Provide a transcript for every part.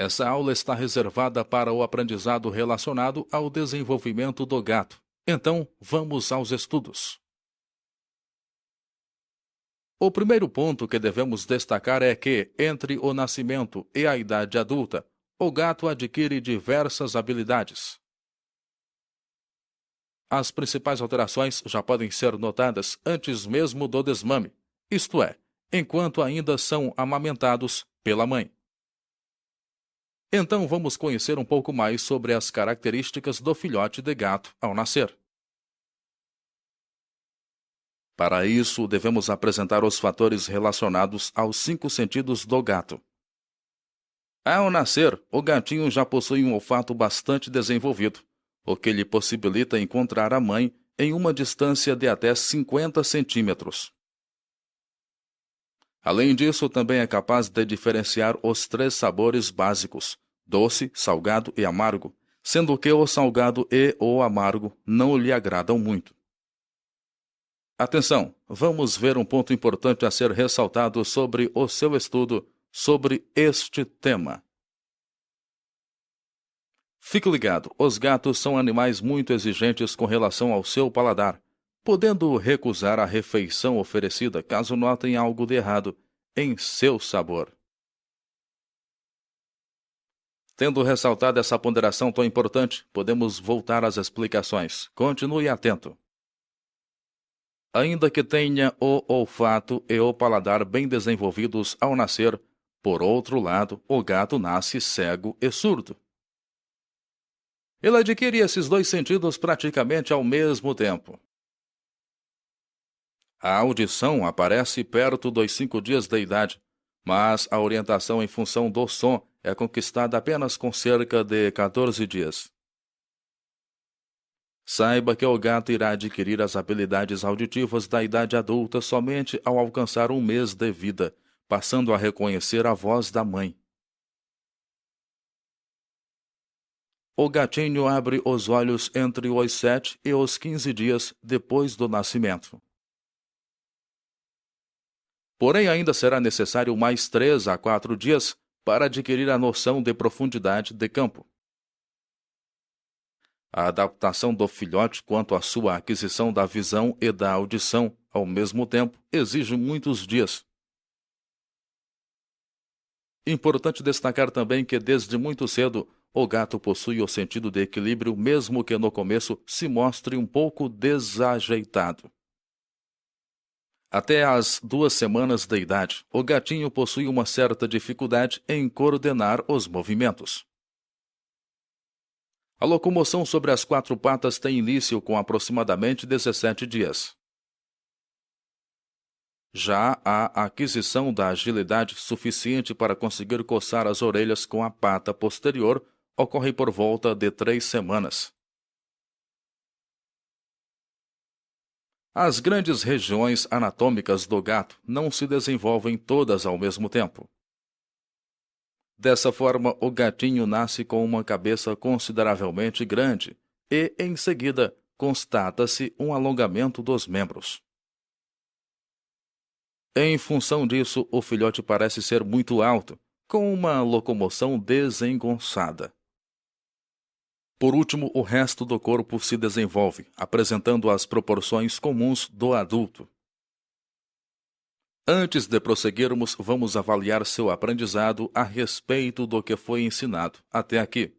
Essa aula está reservada para o aprendizado relacionado ao desenvolvimento do gato. Então, vamos aos estudos. O primeiro ponto que devemos destacar é que, entre o nascimento e a idade adulta, o gato adquire diversas habilidades. As principais alterações já podem ser notadas antes mesmo do desmame, isto é, enquanto ainda são amamentados pela mãe. Então vamos conhecer um pouco mais sobre as características do filhote de gato ao nascer. Para isso, devemos apresentar os fatores relacionados aos 5 sentidos do gato. Ao nascer, o gatinho já possui um olfato bastante desenvolvido, o que lhe possibilita encontrar a mãe em uma distância de até 50 centímetros. Além disso, também é capaz de diferenciar os 3 sabores básicos, doce, salgado e amargo, sendo que o salgado e o amargo não lhe agradam muito. Atenção, vamos ver um ponto importante a ser ressaltado sobre o seu estudo sobre este tema. Fique ligado, os gatos são animais muito exigentes com relação ao seu paladar, podendo recusar a refeição oferecida caso notem algo de errado em seu sabor. Tendo ressaltado essa ponderação tão importante, podemos voltar às explicações. Continue atento. Ainda que tenha o olfato e o paladar bem desenvolvidos ao nascer, por outro lado, o gato nasce cego e surdo. Ele adquire esses 2 sentidos praticamente ao mesmo tempo. A audição aparece perto dos 5 dias da idade, mas a orientação em função do som é conquistada apenas com cerca de 14 dias. Saiba que o gato irá adquirir as habilidades auditivas da idade adulta somente ao alcançar 1 mês de vida, passando a reconhecer a voz da mãe. O gatinho abre os olhos entre os 7 e os 15 dias depois do nascimento. Porém, ainda será necessário mais 3 a 4 dias para adquirir a noção de profundidade de campo. A adaptação do filhote quanto à sua aquisição da visão e da audição, ao mesmo tempo, exige muitos dias. Importante destacar também que desde muito cedo, o gato possui o sentido de equilíbrio mesmo que no começo se mostre um pouco desajeitado. Até as 2 semanas de idade, o gatinho possui uma certa dificuldade em coordenar os movimentos. A locomoção sobre as 4 patas tem início com aproximadamente 17 dias. Já a aquisição da agilidade suficiente para conseguir coçar as orelhas com a pata posterior ocorre por volta de 3 semanas. As grandes regiões anatômicas do gato não se desenvolvem todas ao mesmo tempo. Dessa forma, o gatinho nasce com uma cabeça consideravelmente grande e, em seguida, constata-se um alongamento dos membros. Em função disso, o filhote parece ser muito alto, com uma locomoção desengonçada. Por último, o resto do corpo se desenvolve, apresentando as proporções comuns do adulto. Antes de prosseguirmos, vamos avaliar seu aprendizado a respeito do que foi ensinado até aqui.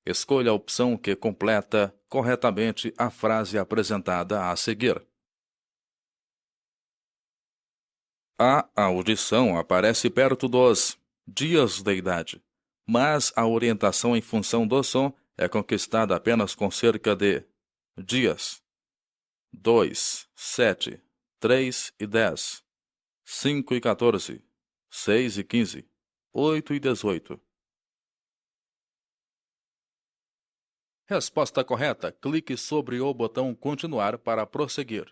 Escolha a opção que completa corretamente a frase apresentada a seguir. A audição aparece perto dos dias de idade, mas a orientação em função do som é conquistada apenas com cerca de dias. 2, 7, 3 e 10. 5 e 14, 6 e 15, 8 e 18. Resposta correta. Clique sobre o botão Continuar para prosseguir.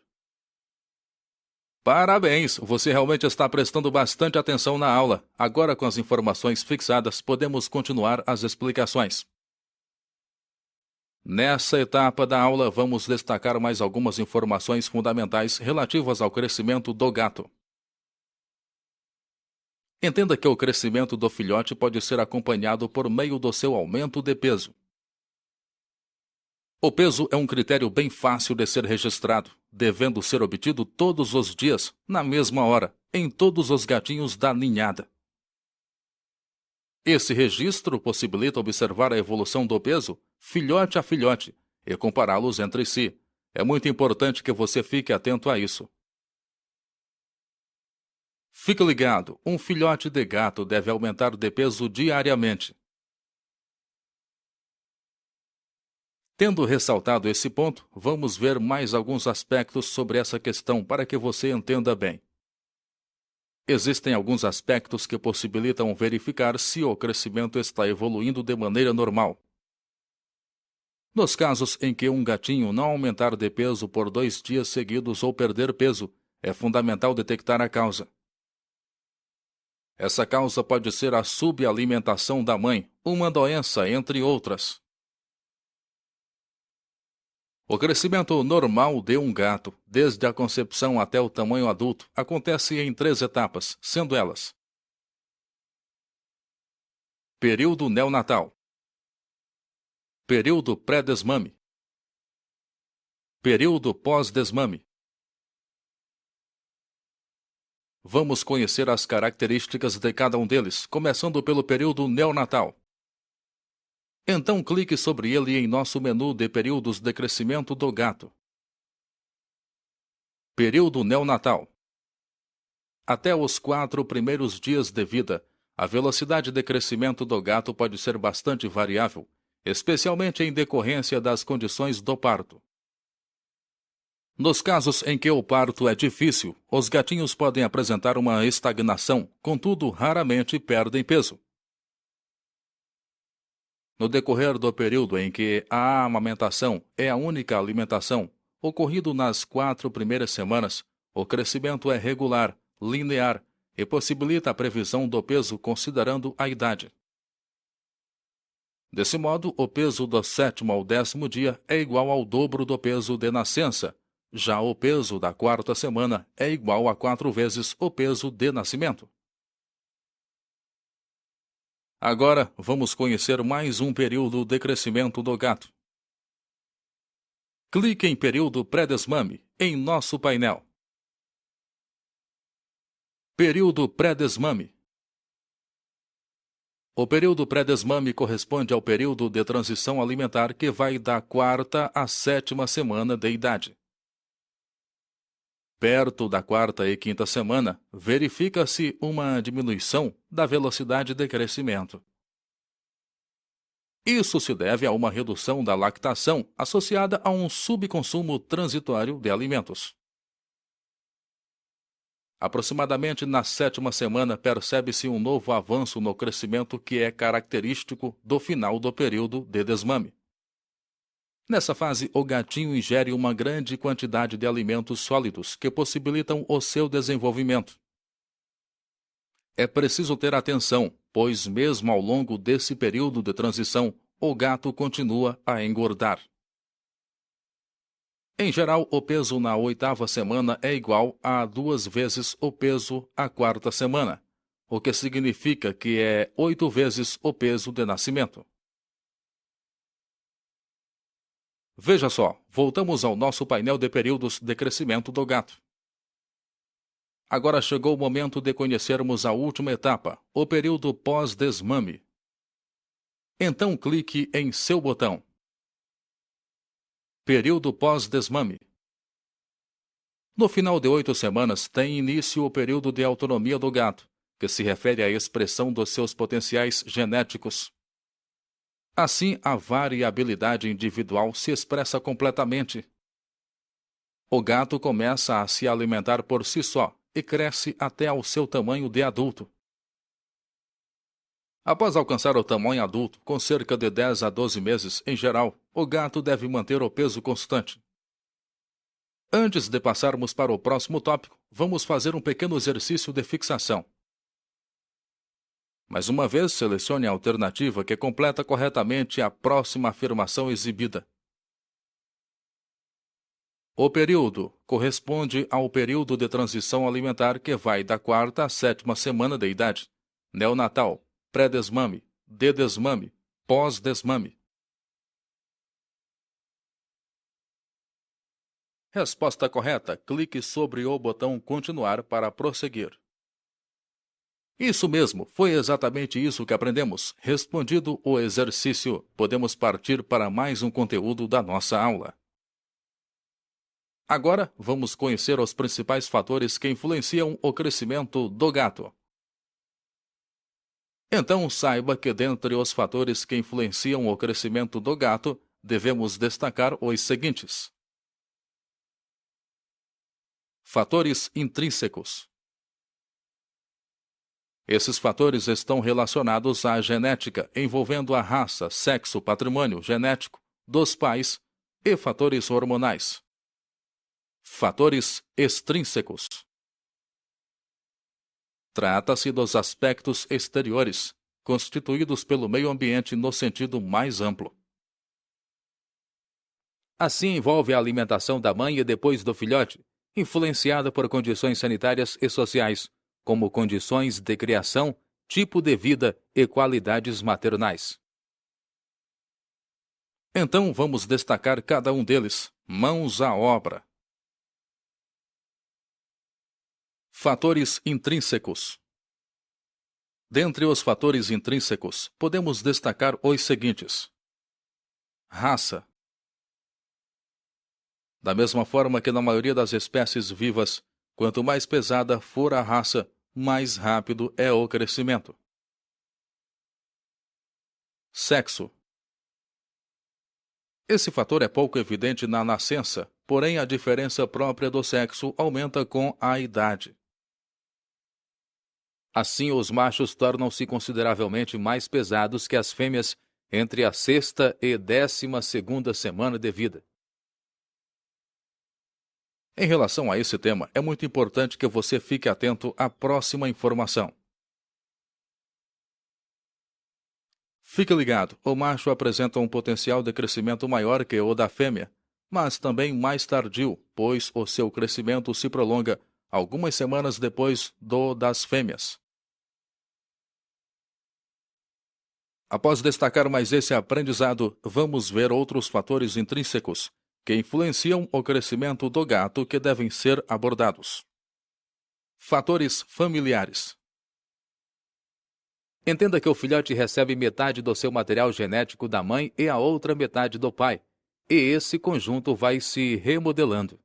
Parabéns! Você realmente está prestando bastante atenção na aula. Agora, com as informações fixadas, podemos continuar as explicações. Nessa etapa da aula, vamos destacar mais algumas informações fundamentais relativas ao crescimento do gato. Entenda que o crescimento do filhote pode ser acompanhado por meio do seu aumento de peso. O peso é um critério bem fácil de ser registrado, devendo ser obtido todos os dias, na mesma hora, em todos os gatinhos da ninhada. Esse registro possibilita observar a evolução do peso, filhote a filhote, e compará-los entre si. É muito importante que você fique atento a isso. Fique ligado, um filhote de gato deve aumentar de peso diariamente. Tendo ressaltado esse ponto, vamos ver mais alguns aspectos sobre essa questão para que você entenda bem. Existem alguns aspectos que possibilitam verificar se o crescimento está evoluindo de maneira normal. Nos casos em que um gatinho não aumentar de peso por 2 dias seguidos ou perder peso, é fundamental detectar a causa. Essa causa pode ser a subalimentação da mãe, uma doença, entre outras. O crescimento normal de um gato, desde a concepção até o tamanho adulto, acontece em 3 etapas, sendo elas: período neonatal, período pré-desmame, período pós-desmame. Vamos conhecer as características de cada um deles, começando pelo período neonatal. Então clique sobre ele em nosso menu de períodos de crescimento do gato. Período neonatal. Até os 4 primeiros dias de vida, a velocidade de crescimento do gato pode ser bastante variável, especialmente em decorrência das condições do parto. Nos casos em que o parto é difícil, os gatinhos podem apresentar uma estagnação, contudo, raramente perdem peso. No decorrer do período em que a amamentação é a única alimentação, ocorrido nas 4 primeiras semanas, o crescimento é regular, linear e possibilita a previsão do peso considerando a idade. Desse modo, o peso do 7º ao 10º dia é igual ao dobro do peso de nascença. Já o peso da 4ª semana é igual a 4 vezes o peso de nascimento. Agora, vamos conhecer mais um período de crescimento do gato. Clique em período pré-desmame em nosso painel. Período pré-desmame. O período pré-desmame corresponde ao período de transição alimentar que vai da 4ª à 7ª semana de idade. Perto da 4ª e 5ª semana, verifica-se uma diminuição da velocidade de crescimento. Isso se deve a uma redução da lactação associada a um subconsumo transitório de alimentos. Aproximadamente na 7ª semana percebe-se um novo avanço no crescimento que é característico do final do período de desmame. Nessa fase, o gatinho ingere uma grande quantidade de alimentos sólidos que possibilitam o seu desenvolvimento. É preciso ter atenção, pois mesmo ao longo desse período de transição, o gato continua a engordar. Em geral, o peso na 8ª semana é igual a 2 vezes o peso à 4ª semana, o que significa que é 8 vezes o peso de nascimento. Veja só, voltamos ao nosso painel de períodos de crescimento do gato. Agora chegou o momento de conhecermos a última etapa, o período pós-desmame. Então clique em seu botão. Período pós-desmame. No final de 8 semanas tem início o período de autonomia do gato, que se refere à expressão dos seus potenciais genéticos. Assim, a variabilidade individual se expressa completamente. O gato começa a se alimentar por si só e cresce até ao seu tamanho de adulto. Após alcançar o tamanho adulto, com cerca de 10 a 12 meses em geral, o gato deve manter o peso constante. Antes de passarmos para o próximo tópico, vamos fazer um pequeno exercício de fixação. Mais uma vez, selecione a alternativa que completa corretamente a próxima afirmação exibida. O período corresponde ao período de transição alimentar que vai da 4ª à 7ª semana de idade. Neonatal, pré-desmame, de desmame, pós-desmame. Resposta correta. Clique sobre o botão continuar para prosseguir. Isso mesmo, foi exatamente isso que aprendemos. Respondido o exercício, podemos partir para mais um conteúdo da nossa aula. Agora, vamos conhecer os principais fatores que influenciam o crescimento do gato. Então, saiba que dentre os fatores que influenciam o crescimento do gato, devemos destacar os seguintes. Fatores intrínsecos. Esses fatores estão relacionados à genética, envolvendo a raça, sexo, patrimônio genético dos pais e fatores hormonais. Fatores extrínsecos. Trata-se dos aspectos exteriores, constituídos pelo meio ambiente no sentido mais amplo. Assim envolve a alimentação da mãe e depois do filhote, influenciada por condições sanitárias e sociais, como condições de criação, tipo de vida e qualidades maternais. Então vamos destacar cada um deles. Mãos à obra. Fatores intrínsecos. Dentre os fatores intrínsecos, podemos destacar os seguintes. Raça. Da mesma forma que na maioria das espécies vivas, quanto mais pesada for a raça, mais rápido é o crescimento. Sexo. Esse fator é pouco evidente na nascença, porém a diferença própria do sexo aumenta com a idade. Assim, os machos tornam-se consideravelmente mais pesados que as fêmeas entre a 6ª e 12ª semana de vida. Em relação a esse tema, é muito importante que você fique atento à próxima informação. Fique ligado, o macho apresenta um potencial de crescimento maior que o da fêmea, mas também mais tardio, pois o seu crescimento se prolonga algumas semanas depois do das fêmeas. Após destacar mais esse aprendizado, vamos ver outros fatores intrínsecos que influenciam o crescimento do gato que devem ser abordados. Fatores familiares. Entenda que o filhote recebe metade do seu material genético da mãe e a outra metade do pai, e esse conjunto vai se remodelando.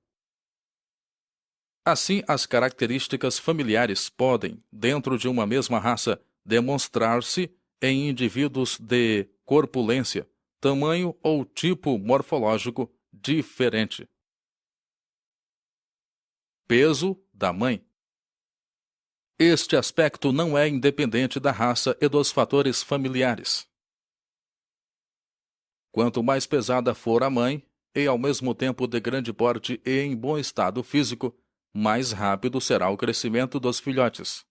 Assim, as características familiares podem, dentro de uma mesma raça, demonstrar-se em indivíduos de corpulência, tamanho ou tipo morfológico diferente. Peso da mãe. Este aspecto não é independente da raça e dos fatores familiares. Quanto mais pesada for a mãe, e ao mesmo tempo de grande porte e em bom estado físico, mais rápido será o crescimento dos filhotes.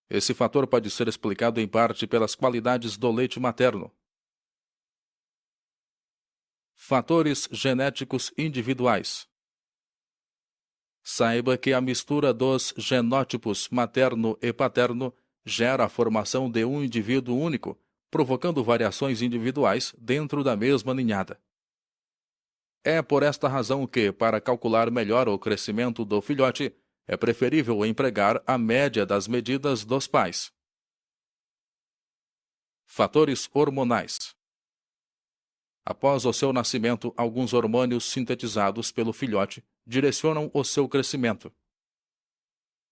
Esse fator pode ser explicado em parte pelas qualidades do leite materno. Fatores genéticos individuais. Saiba que a mistura dos genótipos materno e paterno gera a formação de um indivíduo único, provocando variações individuais dentro da mesma ninhada. É por esta razão que, para calcular melhor o crescimento do filhote, é preferível empregar a média das medidas dos pais. Fatores hormonais. Após o seu nascimento, alguns hormônios sintetizados pelo filhote direcionam o seu crescimento.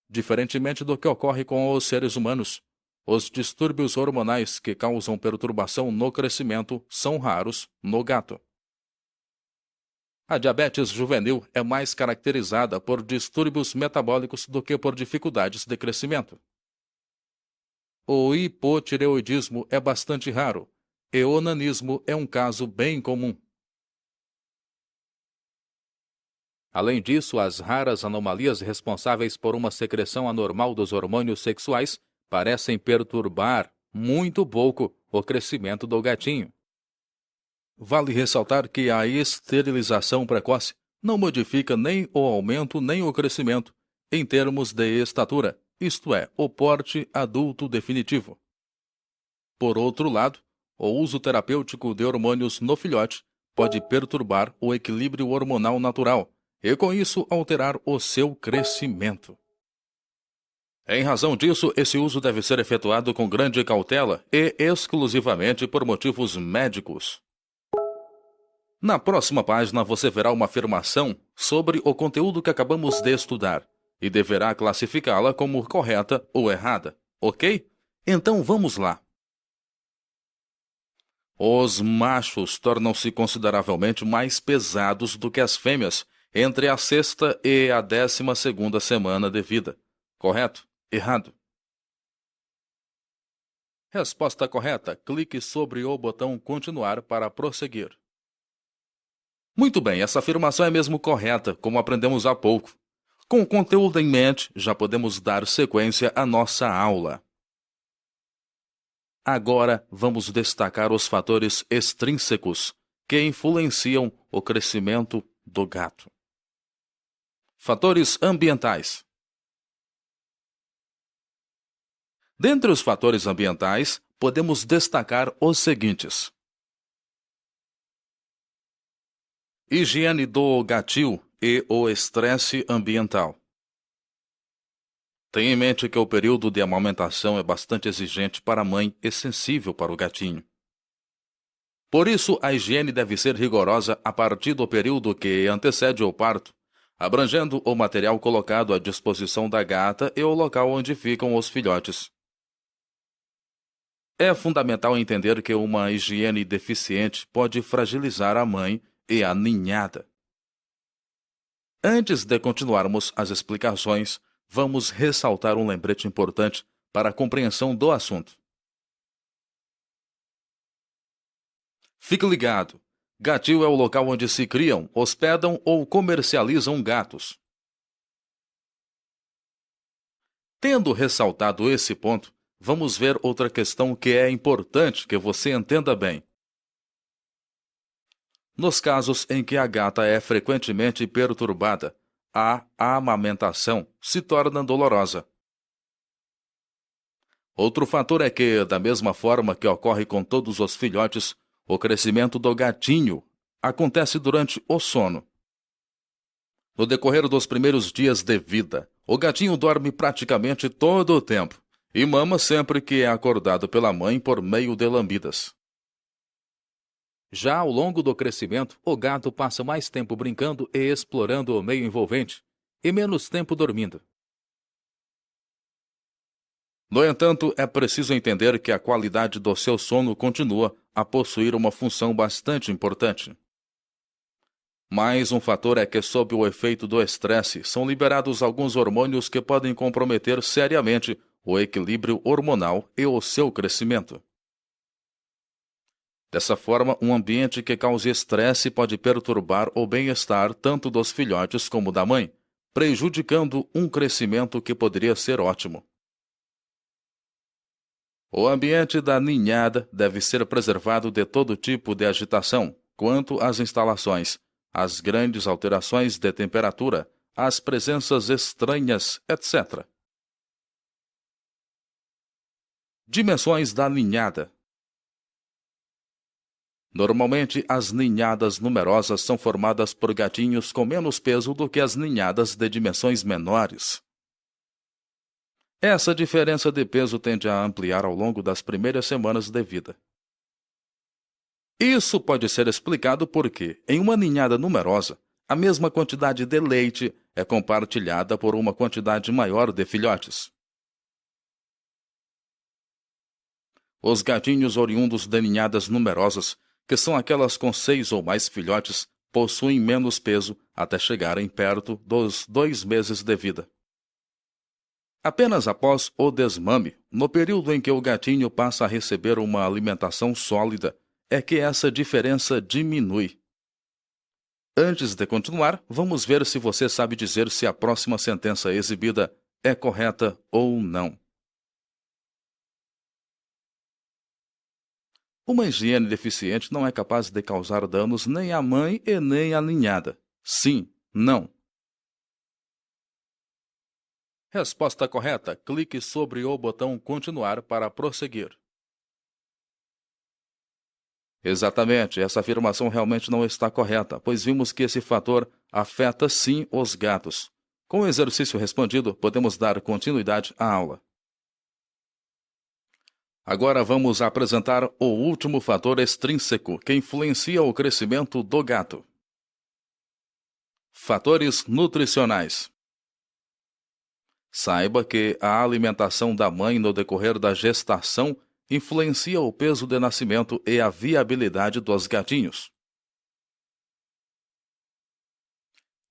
Diferentemente do que ocorre com os seres humanos, os distúrbios hormonais que causam perturbação no crescimento são raros no gato. A diabetes juvenil é mais caracterizada por distúrbios metabólicos do que por dificuldades de crescimento. O hipotireoidismo é bastante raro, e o nanismo é um caso bem comum. Além disso, as raras anomalias responsáveis por uma secreção anormal dos hormônios sexuais parecem perturbar muito pouco o crescimento do gatinho. Vale ressaltar que a esterilização precoce não modifica nem o aumento nem o crescimento, em termos de estatura, isto é, o porte adulto definitivo. Por outro lado, o uso terapêutico de hormônios no filhote pode perturbar o equilíbrio hormonal natural e, com isso, alterar o seu crescimento. Em razão disso, esse uso deve ser efetuado com grande cautela e exclusivamente por motivos médicos. Na próxima página você verá uma afirmação sobre o conteúdo que acabamos de estudar e deverá classificá-la como correta ou errada, ok? Então vamos lá. Os machos tornam-se consideravelmente mais pesados do que as fêmeas entre a sexta e a 12ª semana de vida. Correto? Errado. Resposta correta. Clique sobre o botão continuar para prosseguir. Muito bem, essa afirmação é mesmo correta, como aprendemos há pouco. Com o conteúdo em mente, já podemos dar sequência à nossa aula. Agora, vamos destacar os fatores extrínsecos que influenciam o crescimento do gato. Fatores ambientais. Dentre os fatores ambientais, podemos destacar os seguintes: higiene do gatil e o estresse ambiental. Tenha em mente que o período de amamentação é bastante exigente para a mãe e sensível para o gatinho. Por isso, a higiene deve ser rigorosa a partir do período que antecede o parto, abrangendo o material colocado à disposição da gata e o local onde ficam os filhotes. É fundamental entender que uma higiene deficiente pode fragilizar a mãe e a ninhada. Antes de continuarmos as explicações, vamos ressaltar um lembrete importante para a compreensão do assunto. Fique ligado! Gatil é o local onde se criam, hospedam ou comercializam gatos. Tendo ressaltado esse ponto, vamos ver outra questão que é importante que você entenda bem. Nos casos em que a gata é frequentemente perturbada, a amamentação se torna dolorosa. Outro fator é que, da mesma forma que ocorre com todos os filhotes, o crescimento do gatinho acontece durante o sono. No decorrer dos primeiros dias de vida, o gatinho dorme praticamente todo o tempo e mama sempre que é acordado pela mãe por meio de lambidas. Já ao longo do crescimento, o gato passa mais tempo brincando e explorando o meio envolvente, e menos tempo dormindo. No entanto, é preciso entender que a qualidade do seu sono continua a possuir uma função bastante importante. Mais um fator é que, sob o efeito do estresse, são liberados alguns hormônios que podem comprometer seriamente o equilíbrio hormonal e o seu crescimento. Dessa forma, um ambiente que cause estresse pode perturbar o bem-estar tanto dos filhotes como da mãe, prejudicando um crescimento que poderia ser ótimo. O ambiente da ninhada deve ser preservado de todo tipo de agitação, quanto às instalações, às grandes alterações de temperatura, às presenças estranhas, etc. Dimensões da ninhada. Normalmente, as ninhadas numerosas são formadas por gatinhos com menos peso do que as ninhadas de dimensões menores. Essa diferença de peso tende a ampliar ao longo das primeiras semanas de vida. Isso pode ser explicado porque, em uma ninhada numerosa, a mesma quantidade de leite é compartilhada por uma quantidade maior de filhotes. Os gatinhos oriundos de ninhadas numerosas, que são aquelas com 6 ou mais filhotes, possuem menos peso até chegarem perto dos 2 meses de vida. Apenas após o desmame, no período em que o gatinho passa a receber uma alimentação sólida, é que essa diferença diminui. Antes de continuar, vamos ver se você sabe dizer se a próxima sentença exibida é correta ou não. Uma higiene deficiente não é capaz de causar danos nem à mãe e nem à ninhada. Sim, não. Resposta correta. Clique sobre o botão Continuar para prosseguir. Exatamente, essa afirmação realmente não está correta, pois vimos que esse fator afeta sim os gatos. Com o exercício respondido, podemos dar continuidade à aula. Agora vamos apresentar o último fator extrínseco que influencia o crescimento do gato. Fatores nutricionais. Saiba que a alimentação da mãe no decorrer da gestação influencia o peso de nascimento e a viabilidade dos gatinhos.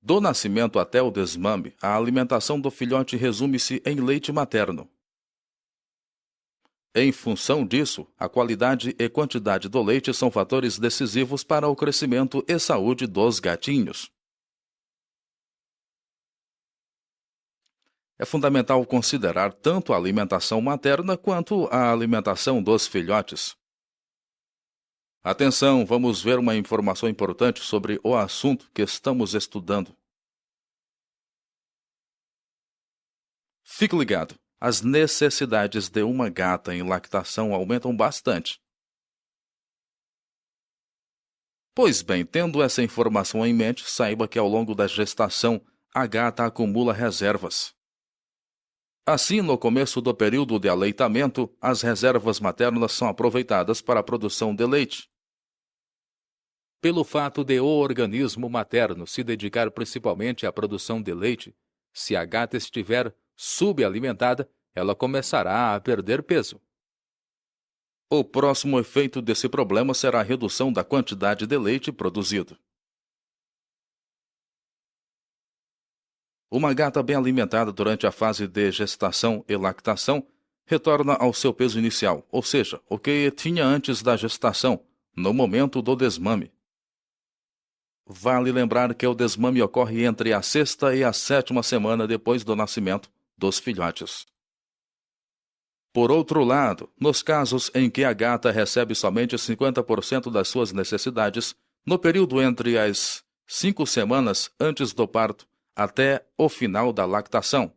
Do nascimento até o desmame, a alimentação do filhote resume-se em leite materno. Em função disso, a qualidade e quantidade do leite são fatores decisivos para o crescimento e saúde dos gatinhos. É fundamental considerar tanto a alimentação materna quanto a alimentação dos filhotes. Atenção, vamos ver uma informação importante sobre o assunto que estamos estudando. Fique ligado, as necessidades de uma gata em lactação aumentam bastante. Pois bem, tendo essa informação em mente, saiba que ao longo da gestação, a gata acumula reservas. Assim, no começo do período de aleitamento, as reservas maternas são aproveitadas para a produção de leite. Pelo fato de o organismo materno se dedicar principalmente à produção de leite, se a gata estiver subalimentada, ela começará a perder peso. O próximo efeito desse problema será a redução da quantidade de leite produzido. Uma gata bem alimentada durante a fase de gestação e lactação retorna ao seu peso inicial, ou seja, o que tinha antes da gestação, no momento do desmame. Vale lembrar que o desmame ocorre entre a sexta e a sétima semana depois do nascimento dos filhotes. Por outro lado, nos casos em que a gata recebe somente 50% das suas necessidades, no período entre as 5 semanas antes do parto até o final da lactação,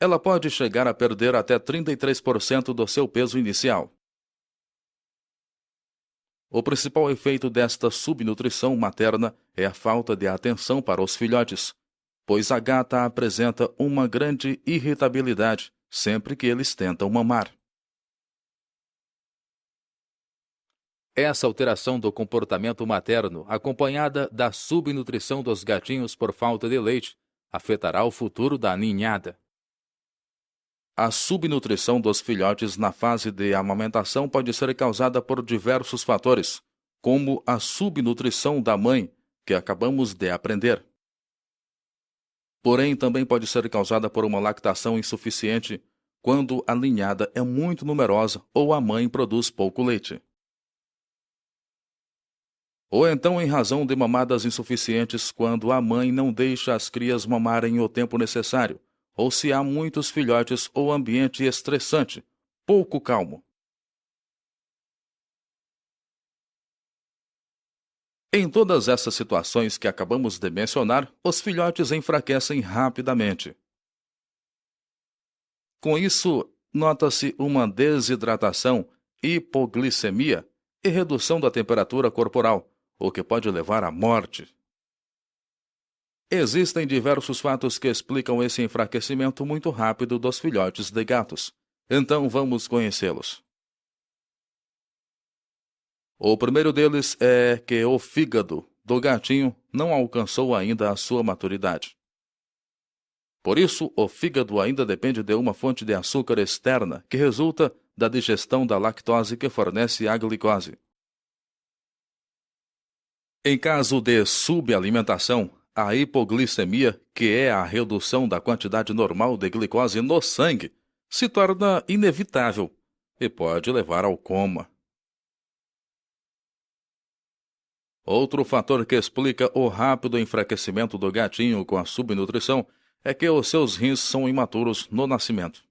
ela pode chegar a perder até 33% do seu peso inicial. O principal efeito desta subnutrição materna é a falta de atenção para os filhotes, pois a gata apresenta uma grande irritabilidade sempre que eles tentam mamar. Essa alteração do comportamento materno, acompanhada da subnutrição dos gatinhos por falta de leite, afetará o futuro da ninhada. A subnutrição dos filhotes na fase de amamentação pode ser causada por diversos fatores, como a subnutrição da mãe, que acabamos de aprender. Porém, também pode ser causada por uma lactação insuficiente, quando a ninhada é muito numerosa ou a mãe produz pouco leite. Ou então em razão de mamadas insuficientes quando a mãe não deixa as crias mamarem o tempo necessário, ou se há muitos filhotes ou ambiente estressante, pouco calmo. Em todas essas situações que acabamos de mencionar, os filhotes enfraquecem rapidamente. Com isso, nota-se uma desidratação, hipoglicemia e redução da temperatura corporal, o que pode levar à morte. Existem diversos fatos que explicam esse enfraquecimento muito rápido dos filhotes de gatos. Então vamos conhecê-los. O primeiro deles é que o fígado do gatinho não alcançou ainda a sua maturidade. Por isso, o fígado ainda depende de uma fonte de açúcar externa que resulta da digestão da lactose que fornece a glicose. Em caso de subalimentação, a hipoglicemia, que é a redução da quantidade normal de glicose no sangue, se torna inevitável e pode levar ao coma. Outro fator que explica o rápido enfraquecimento do gatinho com a subnutrição é que os seus rins são imaturos no nascimento.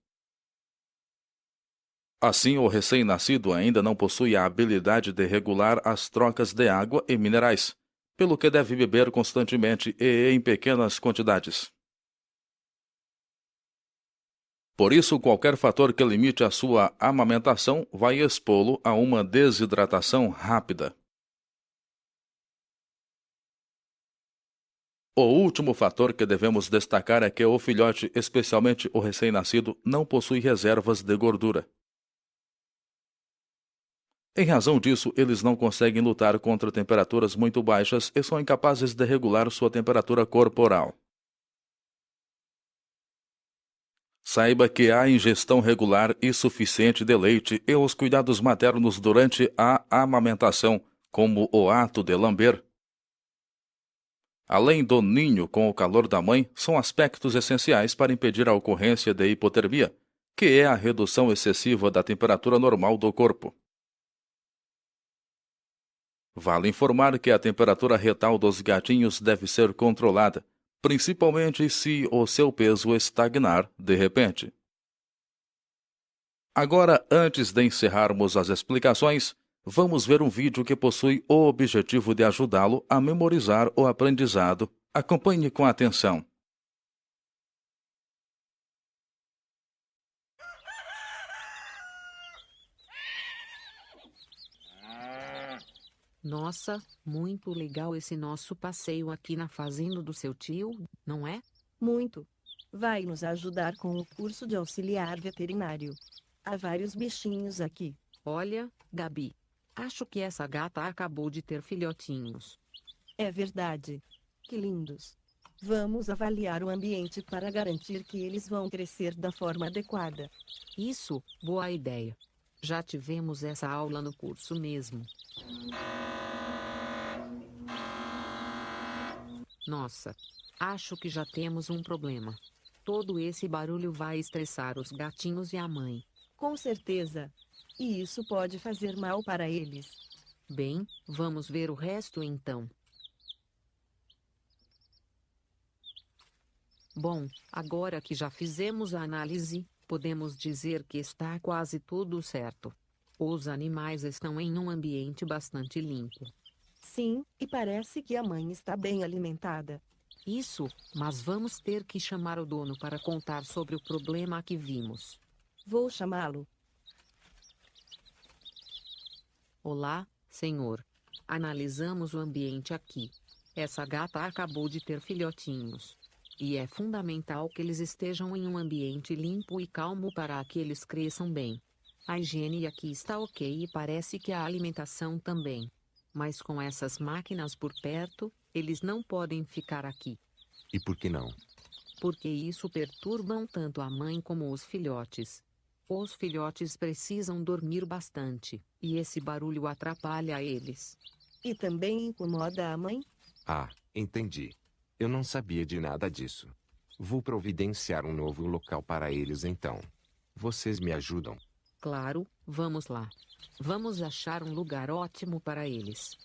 Assim, o recém-nascido ainda não possui a habilidade de regular as trocas de água e minerais, pelo que deve beber constantemente e em pequenas quantidades. Por isso, qualquer fator que limite a sua amamentação vai expô-lo a uma desidratação rápida. O último fator que devemos destacar é que o filhote, especialmente o recém-nascido, não possui reservas de gordura. Em razão disso, eles não conseguem lutar contra temperaturas muito baixas e são incapazes de regular sua temperatura corporal. Saiba que a ingestão regular e suficiente de leite e os cuidados maternos durante a amamentação, como o ato de lamber, além do ninho com o calor da mãe, são aspectos essenciais para impedir a ocorrência de hipotermia, que é a redução excessiva da temperatura normal do corpo. Vale informar que a temperatura retal dos gatinhos deve ser controlada, principalmente se o seu peso estagnar de repente. Agora, antes de encerrarmos as explicações, vamos ver um vídeo que possui o objetivo de ajudá-lo a memorizar o aprendizado. Acompanhe com atenção. Nossa, muito legal esse nosso passeio aqui na fazenda do seu tio, não é? Muito. Vai nos ajudar com o curso de auxiliar veterinário. Há vários bichinhos aqui. Olha, Gabi. Acho que essa gata acabou de ter filhotinhos. É verdade. Que lindos. Vamos avaliar o ambiente para garantir que eles vão crescer da forma adequada. Isso, boa ideia. Já tivemos essa aula no curso mesmo. Nossa, acho que já temos um problema. Todo esse barulho vai estressar os gatinhos e a mãe. Com certeza. E isso pode fazer mal para eles. Bem, vamos ver o resto então. Bom, agora que já fizemos a análise, podemos dizer que está quase tudo certo. Os animais estão em um ambiente bastante limpo. Sim, e parece que a mãe está bem alimentada. Isso, mas vamos ter que chamar o dono para contar sobre o problema que vimos. Vou chamá-lo. Olá, senhor. Analisamos o ambiente aqui. Essa gata acabou de ter filhotinhos. E é fundamental que eles estejam em um ambiente limpo e calmo para que eles cresçam bem. A higiene aqui está ok e parece que a alimentação também. Mas com essas máquinas por perto, eles não podem ficar aqui. E por que não? Porque isso perturba tanto a mãe como os filhotes. Os filhotes precisam dormir bastante, e esse barulho atrapalha eles. E também incomoda a mãe? Ah, entendi. Eu não sabia de nada disso. Vou providenciar um novo local para eles então. Vocês me ajudam? Claro, vamos lá. Vamos achar um lugar ótimo para eles.